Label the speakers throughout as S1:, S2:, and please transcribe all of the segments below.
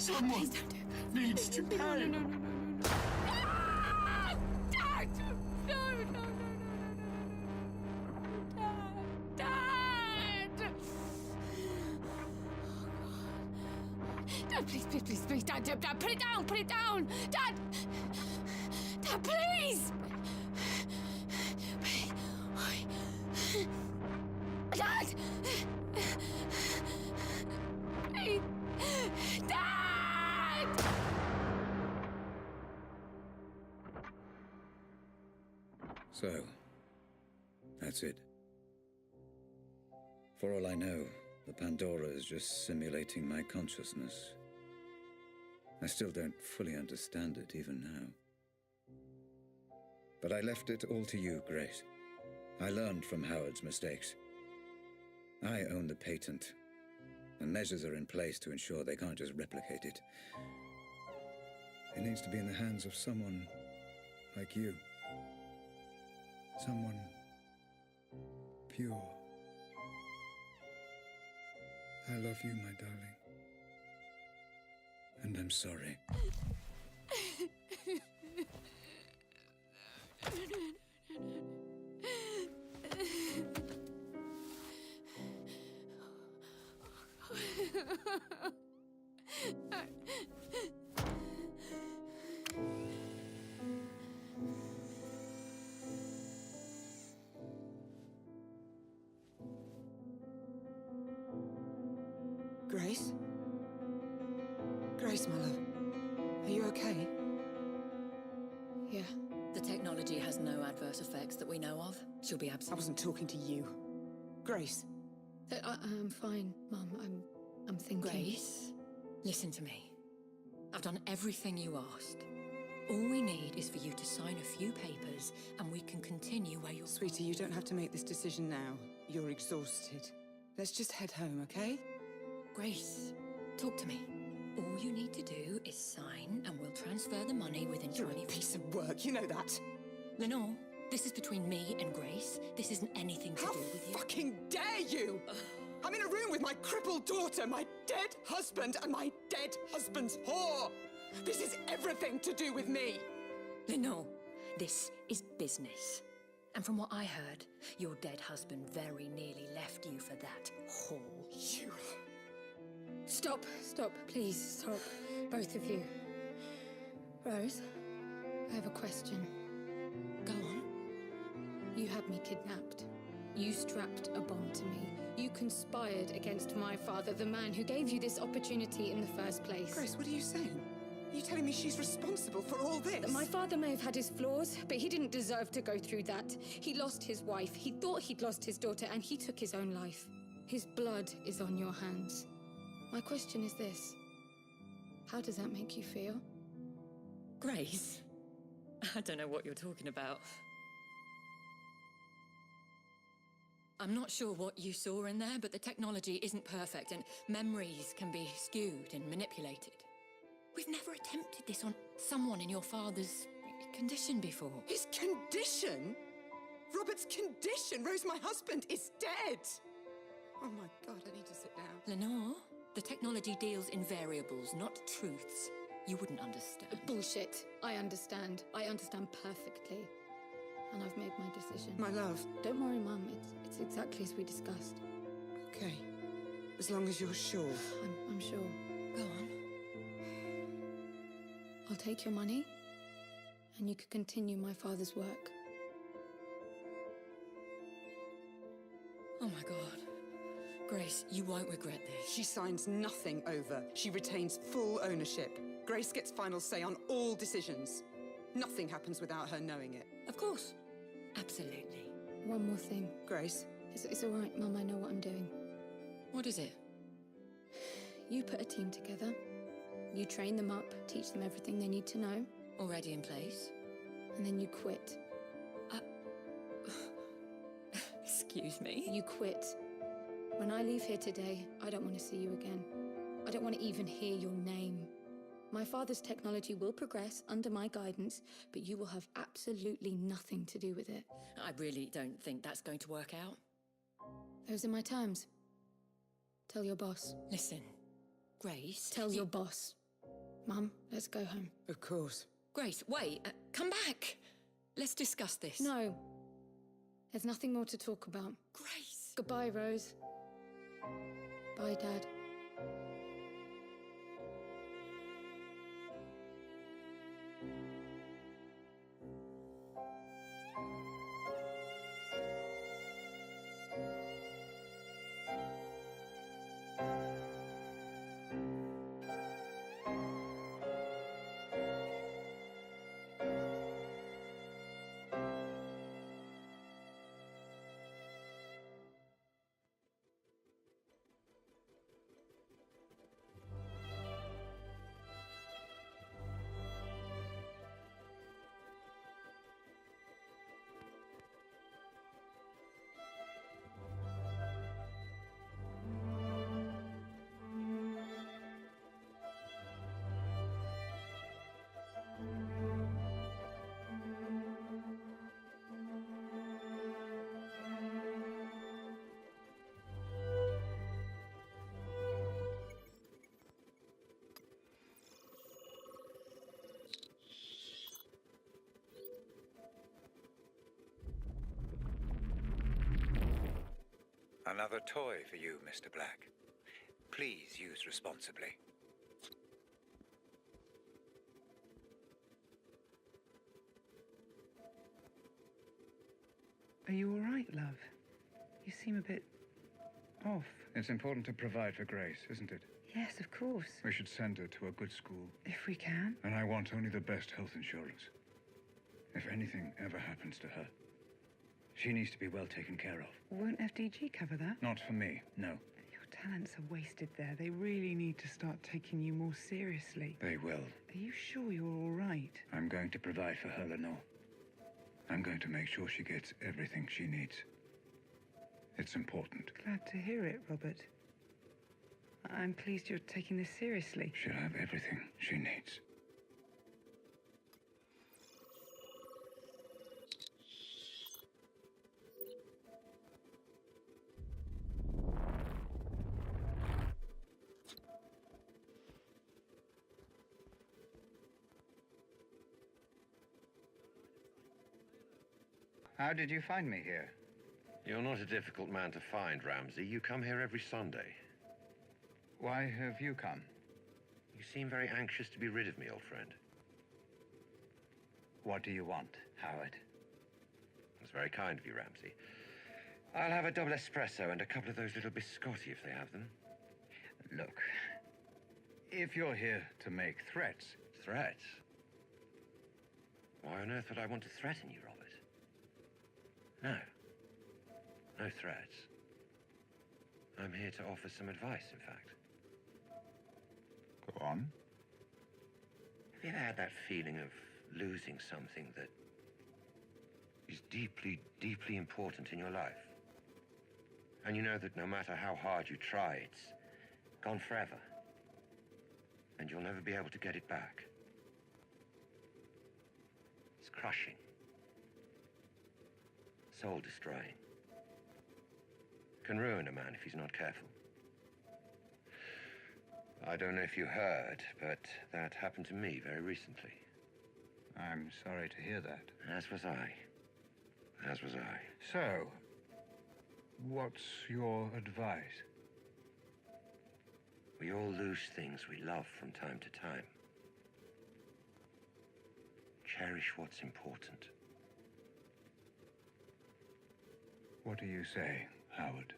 S1: Someone
S2: Please don't do it.
S1: needs to pay.
S2: No. Ah! Dad! No. Dad! Dad, please, Dad, put it down, Dad, please! Dad! Please! Dad!
S3: So, that's it. For all I know, the Pandora is just simulating my consciousness. I still don't fully understand it even now. But I left it all to you, Grace. I learned from Howard's mistakes. I own the patent, and measures are in place to ensure they can't just replicate it. It needs to be in the hands of someone like you. Someone pure. I love you, my darling. And I'm sorry.
S4: Grace? Grace, my love. Are you okay?
S2: Yeah.
S5: The technology has no adverse effects that we know of. She'll be
S4: I
S5: absent.
S4: wasn't talking to you. Grace.
S2: I'm fine, Mum. I'm thinking.
S5: Grace, listen to me. I've done everything you asked. All we need is for you to sign a few papers and we can continue where you're...
S4: Sweetie, you don't have to make this decision now. You're exhausted. Let's just head home, okay?
S5: Grace, talk to me. All you need to do is sign and we'll transfer the money within
S4: You're
S5: 20...
S4: a piece of work, you know that.
S5: Lenore, this is between me and Grace. This isn't anything to
S4: How
S5: do with you.
S4: fucking dare you! I'm in a room with my crippled daughter, my dead husband, and my dead husband's whore! This is everything to do with me!
S5: Lenore, this is business. And from what I heard, your dead husband very nearly left you for that whore.
S4: You...
S2: Stop, please, stop. Both of you. Rose, I have a question.
S5: Go on.
S2: You had me kidnapped. You strapped a bomb to me. You conspired against my father, the man who gave you this opportunity in the first place.
S4: Grace, what are you saying? Are you telling me she's responsible for all this?
S2: My father may have had his flaws, but he didn't deserve to go through that. He lost his wife, he thought he'd lost his daughter, and he took his own life. His blood is on your hands. My question is this. How does that make you feel?
S5: Grace? I don't know what you're talking about. I'm not sure what you saw in there, but the technology isn't perfect and memories can be skewed and manipulated. We've never attempted this on someone in your father's condition before.
S4: His condition? Robert's condition? Rose, my husband, is dead! Oh my God, I need to sit down.
S5: Lenore, the technology deals in variables, not truths. You wouldn't understand.
S2: Bullshit. I understand. I understand perfectly. And I've made my decision.
S4: My love.
S2: Don't worry, Mum. It's exactly as we discussed.
S4: Okay. As long as you're sure.
S2: I'm sure.
S5: Go on.
S2: I'll take your money, and you can continue my father's work.
S5: Oh my God. Grace, you won't regret this.
S4: She signs nothing over. She retains full ownership. Grace gets final say on all decisions. Nothing happens without her knowing it.
S5: Of course. Absolutely.
S2: One more thing.
S4: Grace?
S2: It's all right, Mum. I know what I'm doing.
S5: What is it?
S2: You put a team together. You train them up, teach them everything they need to know.
S5: Already in place?
S2: And then you quit.
S5: Excuse me?
S2: You quit. When I leave here today, I don't want to see you again. I don't want to even hear your name. My father's technology will progress under my guidance, but you will have absolutely nothing to do with it.
S5: I really don't think that's going to work out.
S2: Those are my terms. Tell your boss.
S5: Listen, Grace...
S2: Tell your boss. Mum, let's go home.
S4: Of course.
S5: Grace, wait. Come back. Let's discuss this.
S2: No. There's nothing more to talk about.
S5: Grace.
S2: Goodbye, Rose. Bye, Dad.
S3: Another toy for you, Mr. Black. Please use responsibly.
S1: Are you all right, love? You seem a bit off.
S6: It's important to provide for Grace, isn't it?
S1: Yes, of course.
S6: We should send her to a good school.
S1: If we can.
S6: And I want only the best health insurance. If anything ever happens to her, she needs to be well taken care of.
S1: Won't FDG cover that?
S6: Not for me, no.
S1: Your talents are wasted there. They really need to start taking you more seriously.
S6: They will.
S1: Are you sure you're all right?
S6: I'm going to provide for her, Lenore. I'm going to make sure she gets everything she needs. It's important.
S1: Glad to hear it, Robert. I'm pleased you're taking this seriously.
S6: She'll have everything she needs.
S3: How did you find me here?
S7: You're not a difficult man to find, Ramsey. You come here every Sunday.
S6: Why have you come?
S7: You seem very anxious to be rid of me, old friend.
S3: What do you want, Howard?
S7: That's very kind of you, Ramsey. I'll have a double espresso and a couple of those little biscotti if they have them.
S6: Look, if you're here to make threats...
S7: Threats? Why on earth would I want to threaten you, Robert? No. No threats. I'm here to offer some advice, in fact.
S6: Go on.
S7: Have you ever had that feeling of losing something that is deeply, deeply important in your life? And you know that no matter how hard you try, it's gone forever. And you'll never be able to get it back. It's crushing. Soul-destroying. Can ruin a man if he's not careful. I don't know if you heard, but that happened to me very recently.
S6: I'm sorry to hear that.
S7: As was I. As was I.
S6: So, what's your advice?
S7: We all lose things we love from time to time. Cherish what's important.
S6: What do you say, Howard?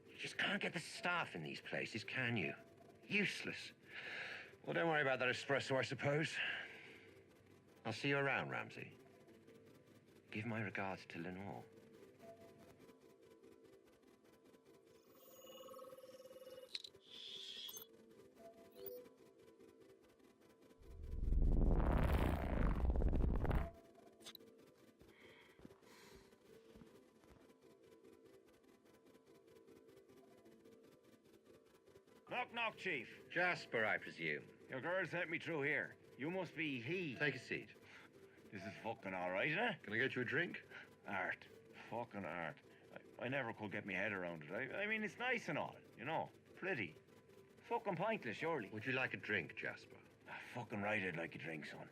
S7: You just can't get the staff in these places, can you? Useless. Well, don't worry about that espresso, I suppose. I'll see you around, Ramsey. Give my regards to Lenore.
S8: Knock, knock, Chief.
S7: Jasper, I presume.
S8: Your girl sent me through here. You must be he.
S7: Take a seat.
S8: This is fucking all right, eh?
S7: Can I get you a drink?
S8: Art. Fucking art. I never could get my head around it. I mean, it's nice and all, you know. Pretty. fucking pointless, surely.
S7: Would you like a drink, Jasper?
S8: Ah, fucking right, I'd like a drink, son.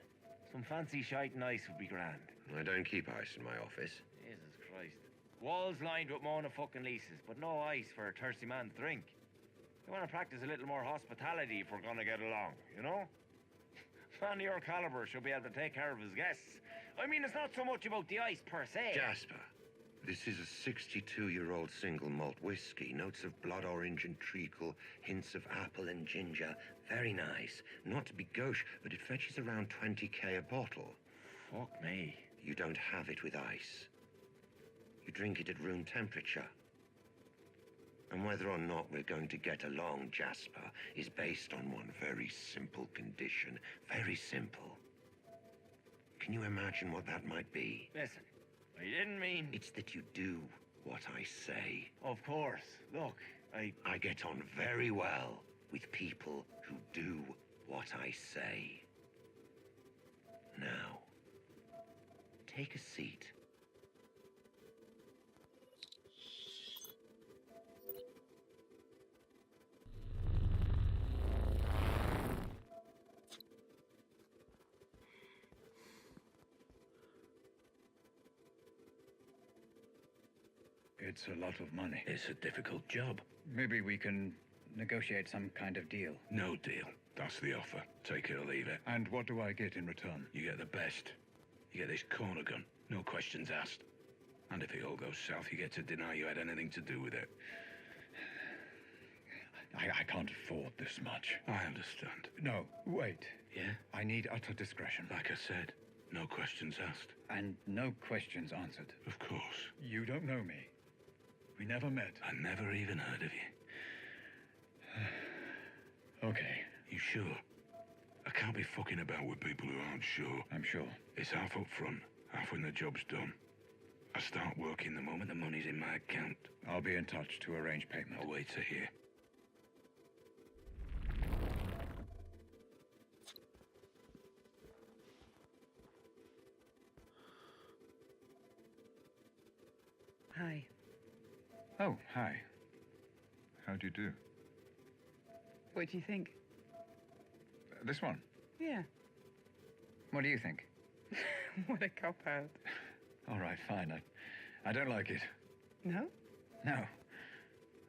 S8: Some fancy shite and ice would be grand.
S7: I don't keep ice in my office.
S8: Jesus Christ. Walls lined with Mona fucking leases, but no ice for a thirsty man to drink. We want to practice a little more hospitality if we're gonna get along, you know? Man of your caliber should be able to take care of his guests. I mean, it's not so much about the ice per se.
S7: Jasper, this is a 62-year-old single malt whiskey. Notes of blood orange and treacle, hints of apple and ginger. Very nice. Not to be gauche, but it fetches around 20k a bottle.
S8: Fuck me.
S7: You don't have it with ice. You drink it at room temperature. And whether or not we're going to get along, Jasper, is based on one very simple condition. Very simple. Can you imagine what that might be?
S8: Listen, I didn't mean...
S7: It's that you do what I say.
S8: Of course. Look,
S7: I get on very well with people who do what I say. Now, take a seat.
S6: It's a lot of money.
S9: It's a difficult job.
S6: Maybe we can negotiate some kind of deal.
S9: No deal. That's the offer. Take it or leave it.
S6: And what do I get in return?
S9: You get the best. You get this corner gun. No questions asked. And if it all goes south, you get to deny you had anything to do with it.
S6: I can't afford this much.
S9: I understand.
S6: No, wait.
S9: Yeah?
S6: I need utter discretion.
S9: Like I said, no questions asked.
S6: And no questions answered.
S9: Of course.
S6: You don't know me. We never met.
S9: I never even heard of you.
S6: Okay.
S9: You sure? I can't be fucking about with people who aren't sure.
S6: I'm sure.
S9: It's half up front, half when the job's done. I start working the moment the money's in my account.
S6: I'll be in touch to arrange payment.
S9: I'll wait to hear.
S1: Hi.
S6: Oh, hi. How do you do?
S1: What do you think?
S6: This one?
S1: Yeah.
S6: What do you think?
S1: What a cop-out.
S6: All right, fine. I don't like it.
S1: No?
S6: No.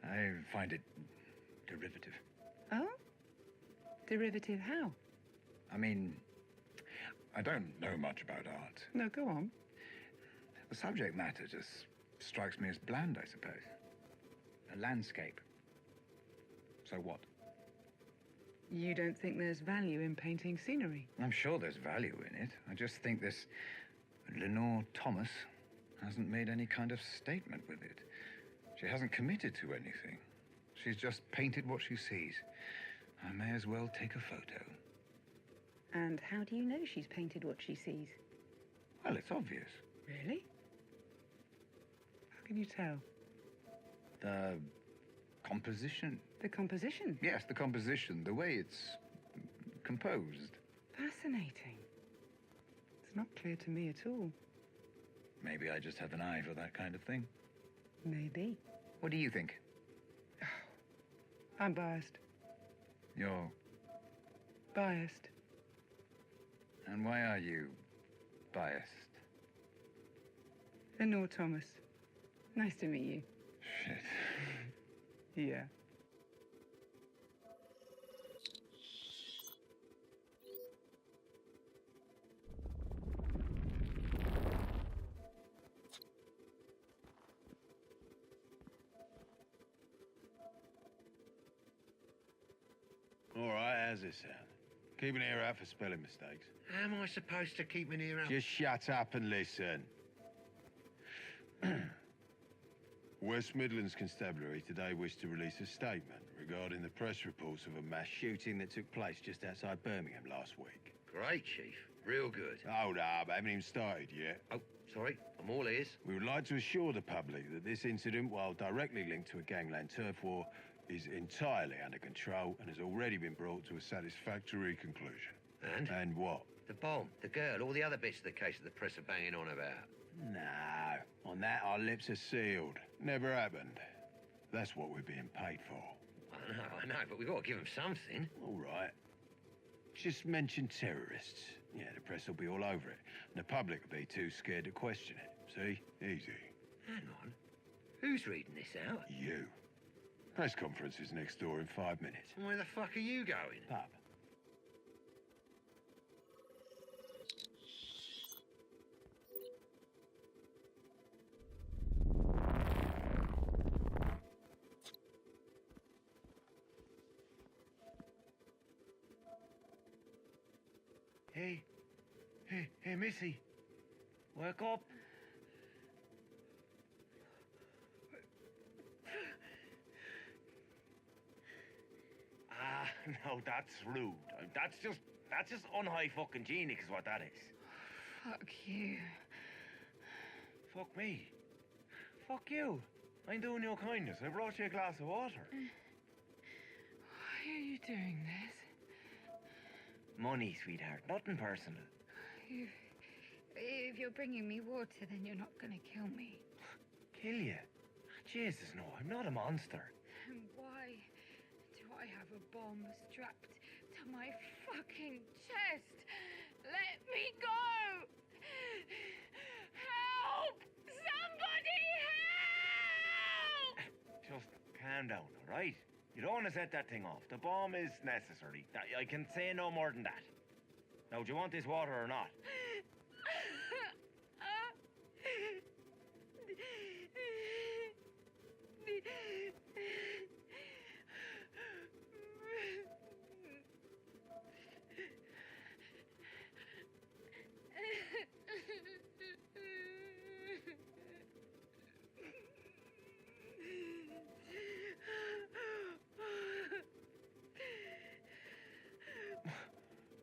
S6: I find it derivative.
S1: Oh? Derivative how?
S6: I mean, I don't know much about art.
S1: No, go on.
S6: The subject matter just strikes me as bland, I suppose. A landscape. So what?
S1: You don't think there's value in painting scenery?
S6: I'm sure there's value in it. I just think this Lenore Thomas hasn't made any kind of statement with it. She hasn't committed to anything. She's just painted what she sees. I may as well take a photo.
S1: And how do you know she's painted what she sees?
S6: Well, it's obvious.
S1: Really? How can you tell?
S6: The composition.
S1: The composition?
S6: Yes, the composition. The way it's composed.
S1: Fascinating. It's not clear to me at all.
S6: Maybe I just have an eye for that kind of thing.
S1: Maybe.
S6: What do you think?
S1: I'm biased.
S6: You're...
S1: Biased.
S6: And why are you biased?
S1: Lenore Thomas. Nice to meet you.
S6: Shit.
S1: Yeah.
S10: All right, how's this sound? Keep an ear out for spelling mistakes.
S7: How am I supposed to keep an ear out?
S10: Just shut up and listen. West Midlands Constabulary today wish to release a statement regarding the press reports of a mass shooting that took place just outside Birmingham last week.
S7: Great, Chief. Real good.
S10: Hold up, I haven't even started yet.
S7: Oh, sorry. I'm all ears.
S10: We would like to assure the public that this incident, while directly linked to a gangland turf war, is entirely under control and has already been brought to a satisfactory conclusion.
S7: And?
S10: And what?
S7: The bomb, the girl, all the other bits of the case that the press are banging on about.
S10: No, on that our lips are sealed. Never happened. That's what we're being paid for.
S7: Well, I know, but we've got to give him something.
S10: All right. Just mention terrorists. Yeah, the press will be all over it. And the public will be too scared to question it. See? Easy.
S7: Hang on. Who's reading this out?
S10: You. Press conference is next door in 5 minutes.
S7: Where the fuck are you going?
S10: Pub.
S8: Hey, Missy. Wake up. No, that's rude. That's just unhigh fucking genic is what that is.
S1: Fuck you.
S8: Fuck me. Fuck you. I'm doing you a kindness. I brought you a glass of water.
S1: Why are you doing this?
S8: Money, sweetheart. Nothing personal.
S1: If you're bringing me water, then you're not gonna kill me.
S8: Kill you? Jesus, no. I'm not a monster.
S1: And why do I have a bomb strapped to my fucking chest? Let me go! Help! Somebody help!
S8: Just calm down, all right? You don't want to set that thing off. The bomb is necessary. I can say no more than that. Now, do you want this water or not?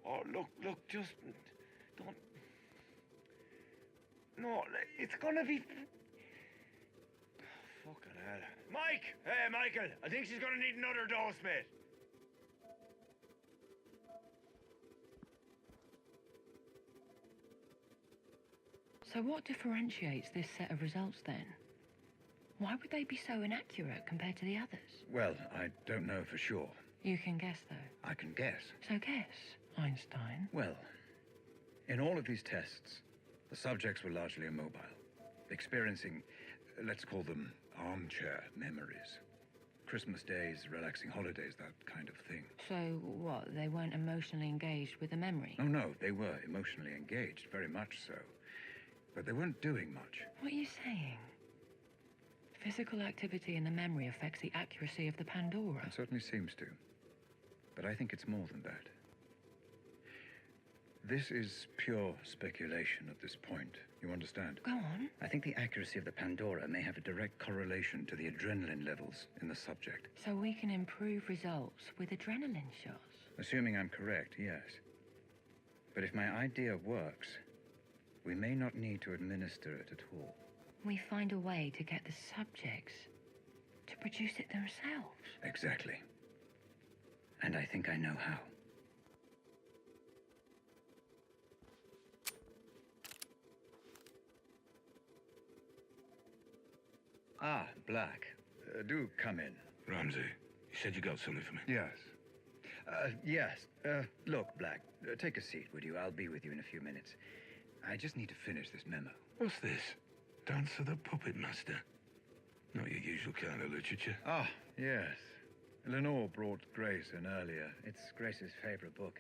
S8: Oh, look, just don't. No, it's gonna be. Fucking hell. Mike! Hey, Michael! I think she's gonna need another dose, mate.
S5: So what differentiates this set of results then? Why would they be so inaccurate compared to the others?
S3: Well, I don't know for sure.
S5: You can guess, though.
S3: I can guess.
S5: So guess, Einstein.
S3: Well, in all of these tests, the subjects were largely immobile, experiencing, let's call them armchair memories. Christmas days, relaxing holidays, that kind of thing.
S5: So what, they weren't emotionally engaged with the memory?
S3: Oh, no, they were emotionally engaged, very much so. But they weren't doing much.
S5: What are you saying? Physical activity in the memory affects the accuracy of the Pandora.
S3: It certainly seems to. But I think it's more than that. This is pure speculation at this point. You understand?
S5: Go on.
S3: I think the accuracy of the Pandora may have a direct correlation to the adrenaline levels in the subject.
S5: So we can improve results with adrenaline shots.
S3: Assuming I'm correct, yes. But if my idea works, we may not need to administer it at all.
S5: We find a way to get the subjects to produce it themselves.
S3: Exactly. And I think I know how. Ah, Black. Do come in.
S9: Ramsey, you said you got something for me?
S3: Yes. Yes. Look, Black, take a seat, would you? I'll be with you in a few minutes. I just need to finish this memo.
S9: What's this? Dance of the Puppet Master? Not your usual kind of literature.
S3: Ah, yes. Lenore brought Grace in earlier. It's Grace's favorite book.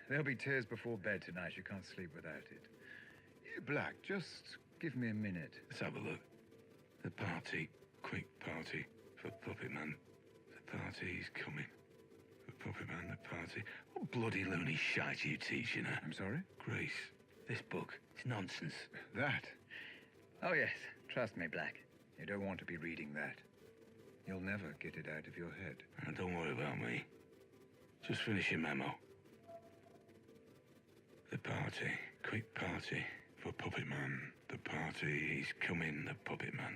S3: There'll be tears before bed tonight. You can't sleep without it. Black, just give me a minute.
S9: Let's have a look. The party, quick party for Puppet Man. The party's coming. The Puppet Man, the party. What bloody loony shite are you teaching her?
S3: I'm sorry?
S9: Grace, this book, it's nonsense.
S3: That? Oh, yes. Trust me, Black. You don't want to be reading that. You'll never get it out of your head.
S9: And don't worry about me. Just finish your memo. The party, quick party for Puppet Man. The party, he's coming, the Puppet Man.